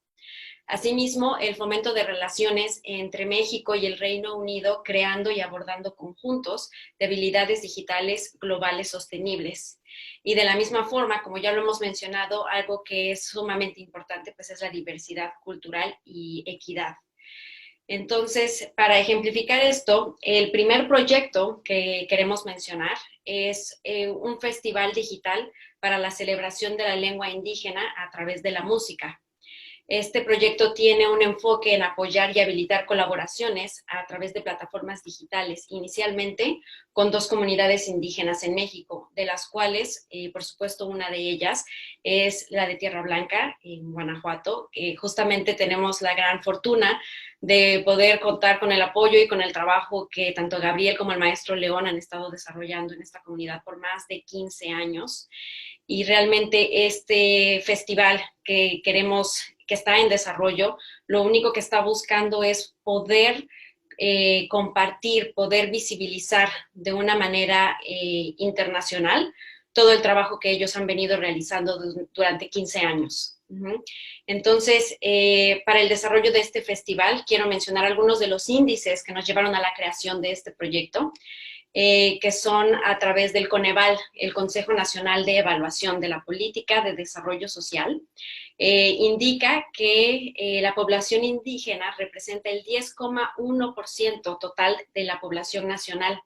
Asimismo, el fomento de relaciones entre México y el Reino Unido, creando y abordando conjuntos de habilidades digitales globales sostenibles. Y de la misma forma, como ya lo hemos mencionado, algo que es sumamente importante, pues es la diversidad cultural y equidad. Entonces, para ejemplificar esto, el primer proyecto que queremos mencionar es un festival digital para la celebración de la lengua indígena a través de la música. Este proyecto tiene un enfoque en apoyar y habilitar colaboraciones a través de plataformas digitales, inicialmente con 2 comunidades indígenas en México, de las cuales, por supuesto, una de ellas es la de Tierra Blanca, en Guanajuato, que justamente tenemos la gran fortuna de poder contar con el apoyo y con el trabajo que tanto Gabriel como el maestro León han estado desarrollando en esta comunidad por más de 15 años. Y realmente este festival que está en desarrollo, lo único que está buscando es poder compartir, poder visibilizar de una manera internacional todo el trabajo que ellos han venido realizando durante 15 años. Entonces, para el desarrollo de este festival, quiero mencionar algunos de los índices que nos llevaron a la creación de este proyecto, que son a través del Coneval, el Consejo Nacional de Evaluación de la Política de Desarrollo Social. Indica que la población indígena representa el 10,1% total de la población nacional.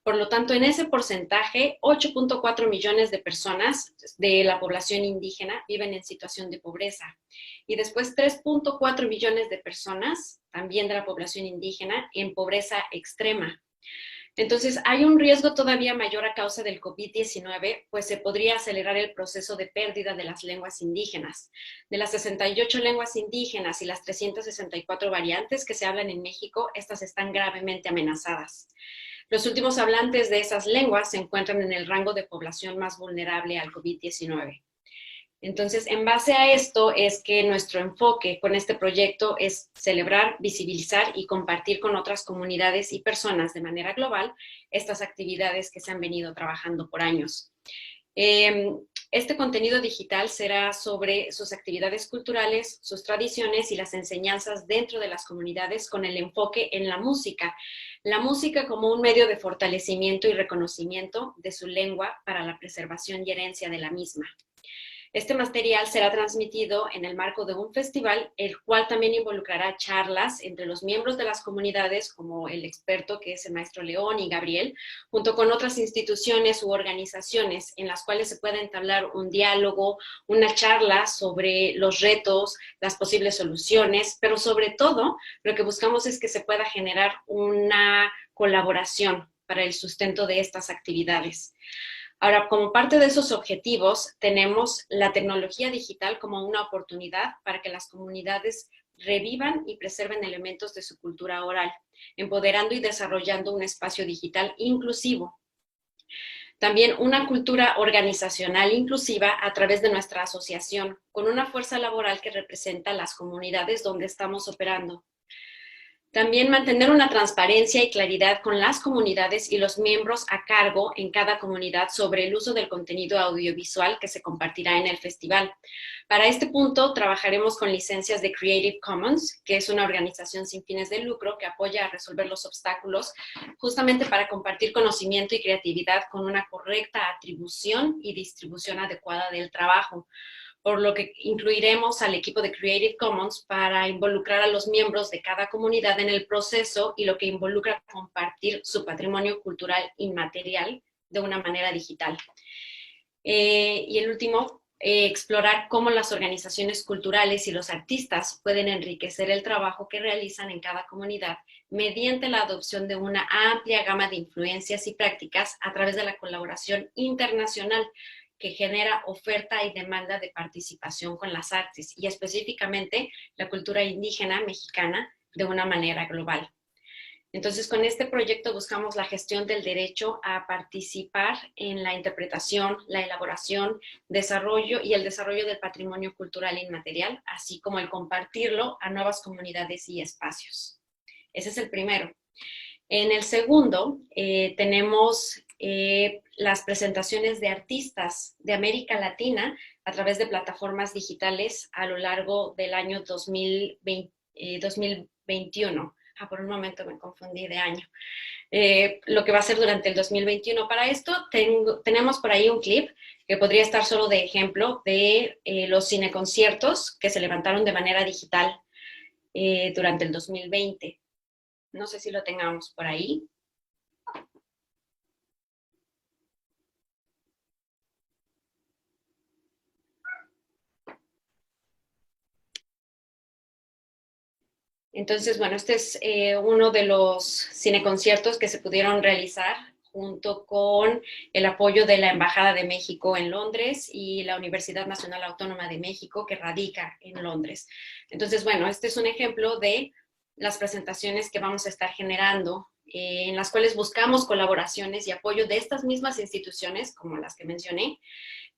Por lo tanto, en ese porcentaje, 8.4 millones de personas de la población indígena viven en situación de pobreza. Y después 3.4 millones de personas, también de la población indígena, en pobreza extrema. Entonces, hay un riesgo todavía mayor a causa del COVID-19, pues se podría acelerar el proceso de pérdida de las lenguas indígenas. De las 68 lenguas indígenas y las 364 variantes que se hablan en México, estas están gravemente amenazadas. Los últimos hablantes de esas lenguas se encuentran en el rango de población más vulnerable al COVID-19. Entonces, en base a esto es que nuestro enfoque con este proyecto es celebrar, visibilizar y compartir con otras comunidades y personas de manera global estas actividades que se han venido trabajando por años. Este contenido digital será sobre sus actividades culturales, sus tradiciones y las enseñanzas dentro de las comunidades con el enfoque en la música como un medio de fortalecimiento y reconocimiento de su lengua para la preservación y herencia de la misma. Este material será transmitido en el marco de un festival, el cual también involucrará charlas entre los miembros de las comunidades, como el experto que es el maestro León y Gabriel, junto con otras instituciones u organizaciones en las cuales se pueda entablar un diálogo, una charla sobre los retos, las posibles soluciones, pero sobre todo lo que buscamos es que se pueda generar una colaboración para el sustento de estas actividades. Ahora, como parte de esos objetivos, tenemos la tecnología digital como una oportunidad para que las comunidades revivan y preserven elementos de su cultura oral, empoderando y desarrollando un espacio digital inclusivo. También una cultura organizacional inclusiva a través de nuestra asociación, con una fuerza laboral que representa las comunidades donde estamos operando. También mantener una transparencia y claridad con las comunidades y los miembros a cargo en cada comunidad sobre el uso del contenido audiovisual que se compartirá en el festival. Para este punto, trabajaremos con licencias de Creative Commons, que es una organización sin fines de lucro que apoya a resolver los obstáculos justamente para compartir conocimiento y creatividad con una correcta atribución y distribución adecuada del trabajo, por lo que incluiremos al equipo de Creative Commons para involucrar a los miembros de cada comunidad en el proceso y lo que involucra compartir su patrimonio cultural inmaterial de una manera digital. Y el último, explorar cómo las organizaciones culturales y los artistas pueden enriquecer el trabajo que realizan en cada comunidad mediante la adopción de una amplia gama de influencias y prácticas a través de la colaboración internacional, que genera oferta y demanda de participación con las artes y específicamente la cultura indígena mexicana de una manera global. Entonces, con este proyecto buscamos la gestión del derecho a participar en la interpretación, la elaboración, desarrollo y el desarrollo del patrimonio cultural inmaterial, así como el compartirlo a nuevas comunidades y espacios. Ese es el primero. En el segundo, tenemos las presentaciones de artistas de América Latina a través de plataformas digitales a lo largo del año 2021. Por un momento me confundí de año. Lo que va a ser durante el 2021. Para esto tenemos por ahí un clip que podría estar solo de ejemplo de los cineconciertos que se levantaron de manera digital durante el 2020. No sé si lo tengamos por ahí. Entonces, bueno, este es uno de los cineconciertos que se pudieron realizar junto con el apoyo de la Embajada de México en Londres y la Universidad Nacional Autónoma de México, que radica en Londres. Entonces, bueno, este es un ejemplo de las presentaciones que vamos a estar generando, en las cuales buscamos colaboraciones y apoyo de estas mismas instituciones, como las que mencioné,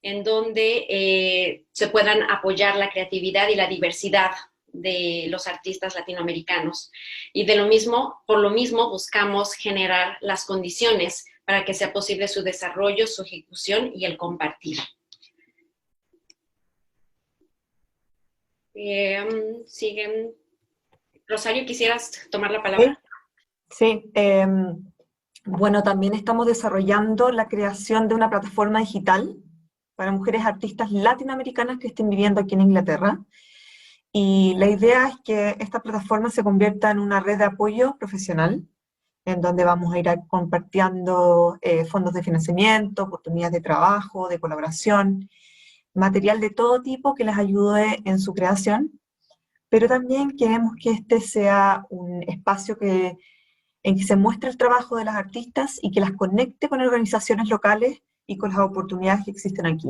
en donde se puedan apoyar la creatividad y la diversidad de los artistas latinoamericanos. Y por lo mismo buscamos generar las condiciones para que sea posible su desarrollo, su ejecución y el compartir. Siguen. Rosario, ¿quisieras tomar la palabra? Sí. Bueno, también estamos desarrollando la creación de una plataforma digital para mujeres artistas latinoamericanas que estén viviendo aquí en Inglaterra. Y la idea es que esta plataforma se convierta en una red de apoyo profesional, en donde vamos a ir compartiendo fondos de financiamiento, oportunidades de trabajo, de colaboración, material de todo tipo que les ayude en su creación, pero también queremos que este sea un espacio en que se muestre el trabajo de las artistas y que las conecte con organizaciones locales y con las oportunidades que existen aquí.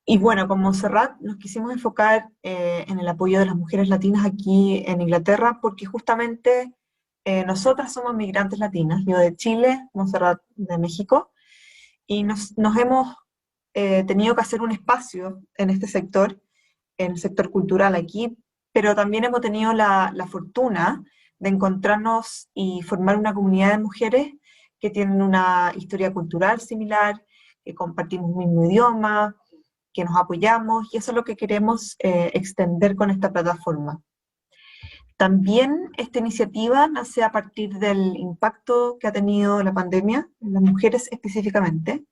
Y bueno, con Montserrat nos quisimos enfocar en el apoyo de las mujeres latinas aquí en Inglaterra, porque justamente nosotras somos migrantes latinas, yo de Chile, Montserrat de México, y nos hemos tenido que hacer un espacio en este sector, en el sector cultural aquí, pero también hemos tenido la fortuna de encontrarnos y formar una comunidad de mujeres que tienen una historia cultural similar, que compartimos un mismo idioma, que nos apoyamos, y eso es lo que queremos extender con esta plataforma. También esta iniciativa nace a partir del impacto que ha tenido la pandemia en las mujeres específicamente.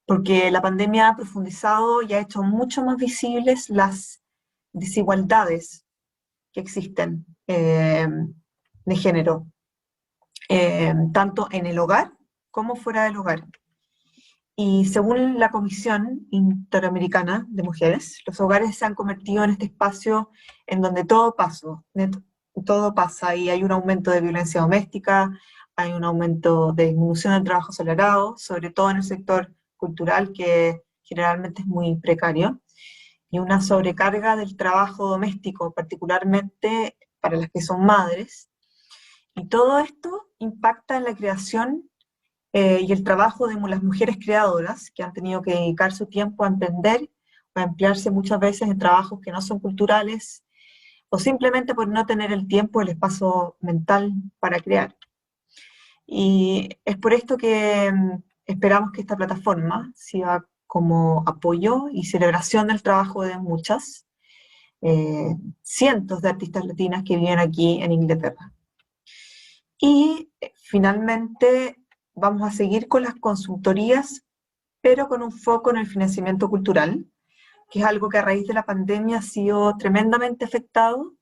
porque la pandemia ha profundizado y ha hecho mucho más visibles las desigualdades que existen de género, tanto en el hogar como fuera del hogar. Y según la Comisión Interamericana de Mujeres, los hogares se han convertido en este espacio en donde todo pasa y hay un aumento de violencia doméstica, hay un aumento de disminución del trabajo asalariado, sobre todo en el sector cultural, que generalmente es muy precario, y una sobrecarga del trabajo doméstico, particularmente para las que son madres. Y todo esto impacta en la creación y el trabajo de las mujeres creadoras, que han tenido que dedicar su tiempo a emprender o a emplearse muchas veces en trabajos que no son culturales, o simplemente por no tener el tiempo, el espacio mental para crear. Y es por esto que esperamos que esta plataforma sirva como apoyo y celebración del trabajo de muchas, cientos de artistas latinas que viven aquí en Inglaterra. Y finalmente vamos a seguir con las consultorías, pero con un foco en el financiamiento cultural, que es algo que a raíz de la pandemia ha sido tremendamente afectado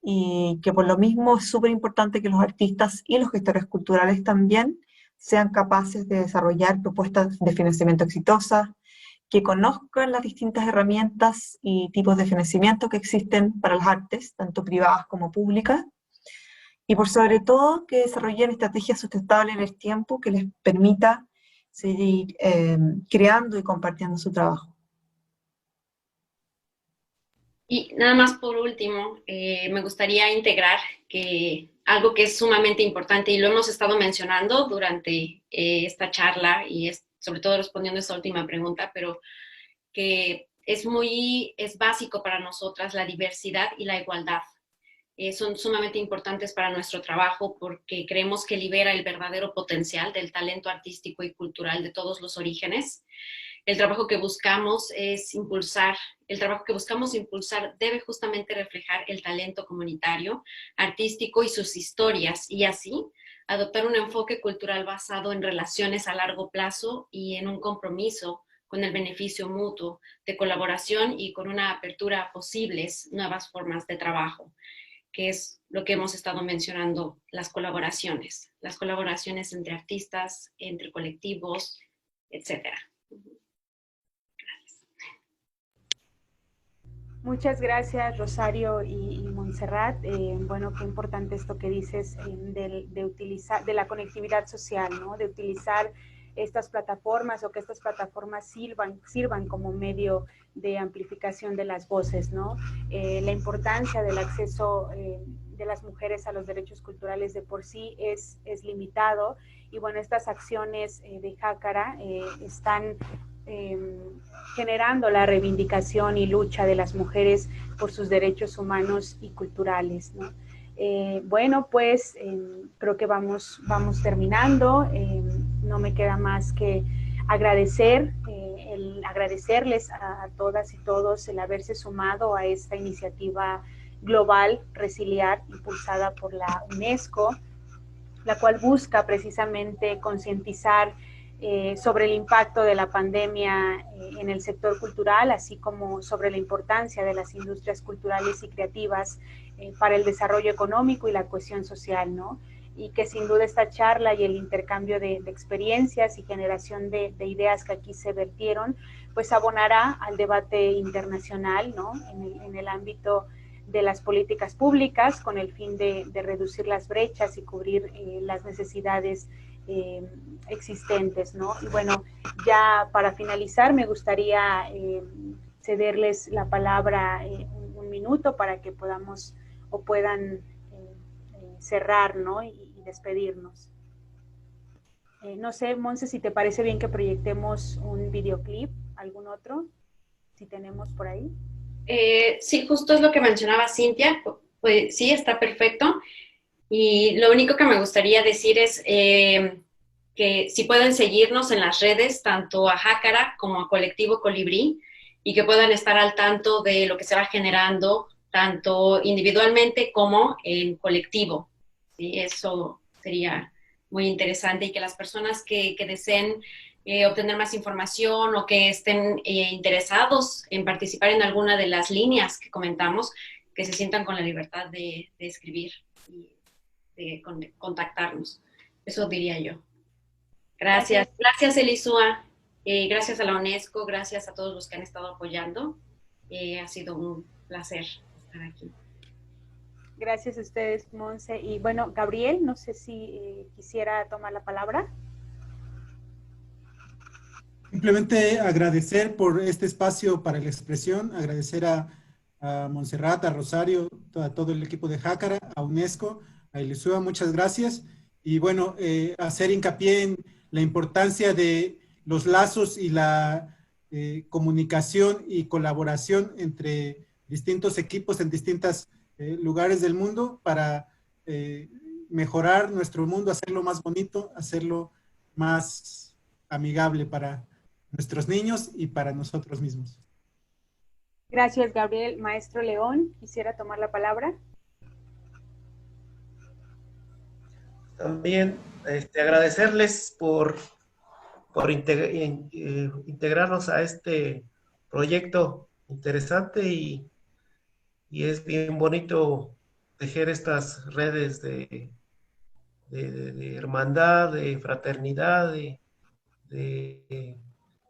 y que por lo mismo es súper importante que los artistas y los gestores culturales también sean capaces de desarrollar propuestas de financiamiento exitosas, que conozcan las distintas herramientas y tipos de financiamiento que existen para las artes, tanto privadas como públicas, y por sobre todo que desarrollen estrategias sustentables en el tiempo que les permita seguir creando y compartiendo su trabajo. Y nada más por último, me gustaría integrar que algo que es sumamente importante y lo hemos estado mencionando durante esta charla y sobre todo respondiendo a esta última pregunta, pero que es básico para nosotras la diversidad y la igualdad. Son sumamente importantes para nuestro trabajo porque creemos que libera el verdadero potencial del talento artístico y cultural de todos los orígenes. El trabajo que buscamos impulsar debe justamente reflejar el talento comunitario, artístico y sus historias, y así adoptar un enfoque cultural basado en relaciones a largo plazo y en un compromiso con el beneficio mutuo, de colaboración y con una apertura a posibles nuevas formas de trabajo, que es lo que hemos estado mencionando, las colaboraciones entre artistas, entre colectivos, etcétera. Muchas gracias, Rosario y Montserrat. Bueno, qué importante esto que dices de la conectividad social, ¿no? De utilizar estas plataformas o que estas plataformas sirvan como medio de amplificación de las voces, ¿no? La importancia del acceso de las mujeres a los derechos culturales de por sí es limitado, y bueno, estas acciones de Jácara están generando la reivindicación y lucha de las mujeres por sus derechos humanos y culturales, ¿no? Bueno, pues creo que vamos terminando. No me queda más que agradecerles a todas y todos el haberse sumado a esta iniciativa global Resiliar, impulsada por la UNESCO, la cual busca precisamente concientizar sobre el impacto de la pandemia en el sector cultural, así como sobre la importancia de las industrias culturales y creativas para el desarrollo económico y la cohesión social, ¿no? Y que sin duda esta charla y el intercambio de experiencias y generación de ideas que aquí se vertieron, pues abonará al debate internacional, ¿no? En el ámbito de las políticas públicas, con el fin de reducir las brechas y cubrir las necesidades existentes, ¿no? Y bueno, ya para finalizar me gustaría cederles la palabra un minuto para que puedan cerrar, ¿no? Y despedirnos. No sé, Monse, si te parece bien que proyectemos un videoclip, algún otro, si tenemos por ahí. Sí, justo es lo que mencionaba Cintia, pues sí, está perfecto. Y lo único que me gustaría decir es que si pueden seguirnos en las redes, tanto a Jácara como a Colectivo Colibrí, y que puedan estar al tanto de lo que se va generando, tanto individualmente como en colectivo. ¿Sí? Eso sería muy interesante, y que las personas que deseen obtener más información o que estén interesados en participar en alguna de las líneas que comentamos, que se sientan con la libertad de escribir y de contactarnos. Eso diría yo. Gracias. Gracias, Elisua. Gracias a la UNESCO, gracias a todos los que han estado apoyando. Ha sido un placer estar aquí. Gracias a ustedes, Monse. Y bueno, Gabriel, no sé si quisiera tomar la palabra. Simplemente agradecer por este espacio para la expresión, agradecer a Montserrat, a Rosario, a todo el equipo de Jácara, a UNESCO, a Elisua, muchas gracias. Y bueno, hacer hincapié en la importancia de los lazos y la comunicación y colaboración entre distintos equipos en distintos lugares del mundo para mejorar nuestro mundo, hacerlo más bonito, hacerlo más amigable para nuestros niños y para nosotros mismos. Gracias, Gabriel. Maestro León, quisiera tomar la palabra. También agradecerles por integrarnos a este proyecto interesante y es bien bonito tejer estas redes de hermandad, de fraternidad, de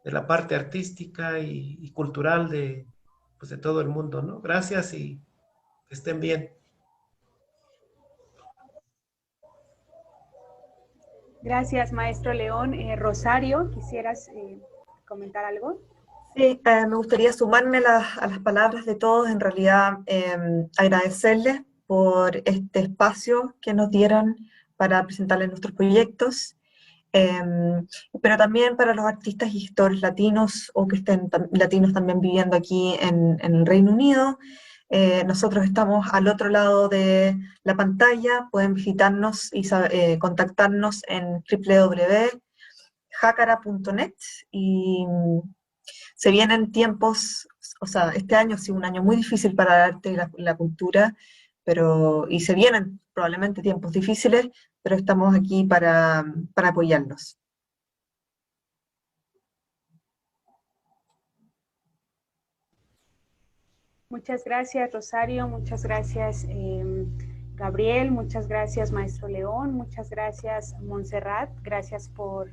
la parte artística y cultural de todo el mundo, ¿no? Gracias y que estén bien. Gracias, maestro León. Rosario, ¿quisieras comentar algo? Sí, me gustaría sumarme a las palabras de todos, en realidad agradecerles por este espacio que nos dieron para presentarles nuestros proyectos, pero también para los artistas y gestores latinos o que estén latinos también viviendo aquí en el Reino Unido. Nosotros estamos al otro lado de la pantalla, pueden visitarnos y contactarnos en www.jacara.net y se vienen tiempos, o sea, este año ha sido un año muy difícil para el arte y la cultura, y se vienen probablemente tiempos difíciles, pero estamos aquí para apoyarlos. Muchas gracias, Rosario, muchas gracias, Gabriel, muchas gracias, maestro León, muchas gracias, Montserrat, gracias por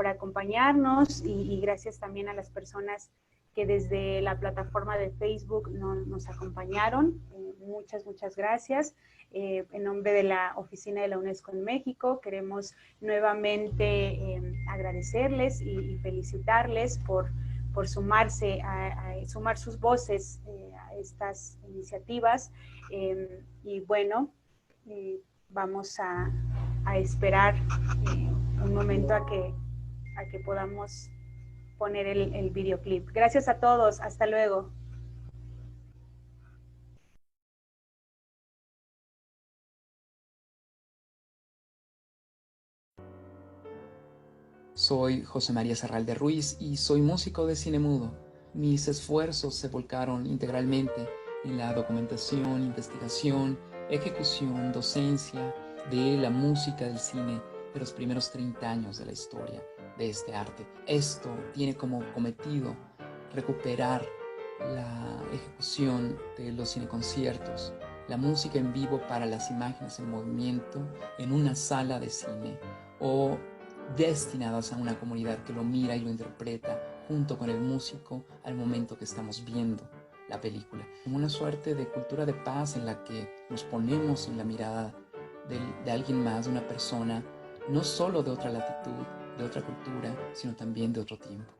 acompañarnos y gracias también a las personas que desde la plataforma de Facebook nos acompañaron. Muchas gracias. En nombre de la Oficina de la UNESCO en México, queremos nuevamente agradecerles y felicitarles por sumarse sumar sus voces a estas iniciativas. Y bueno, vamos a esperar un momento a que podamos poner el videoclip. Gracias a todos, hasta luego. Soy José María Serralde Ruiz y soy músico de cine mudo. Mis esfuerzos se volcaron integralmente en la documentación, investigación, ejecución, docencia de la música del cine de los primeros 30 años de la historia de este arte. Esto tiene como cometido recuperar la ejecución de los cineconciertos, la música en vivo para las imágenes en movimiento en una sala de cine o destinadas a una comunidad que lo mira y lo interpreta junto con el músico al momento que estamos viendo la película. Como una suerte de cultura de paz en la que nos ponemos en la mirada de alguien más, de una persona, no solo de otra latitud, de otra cultura, sino también de otro tiempo.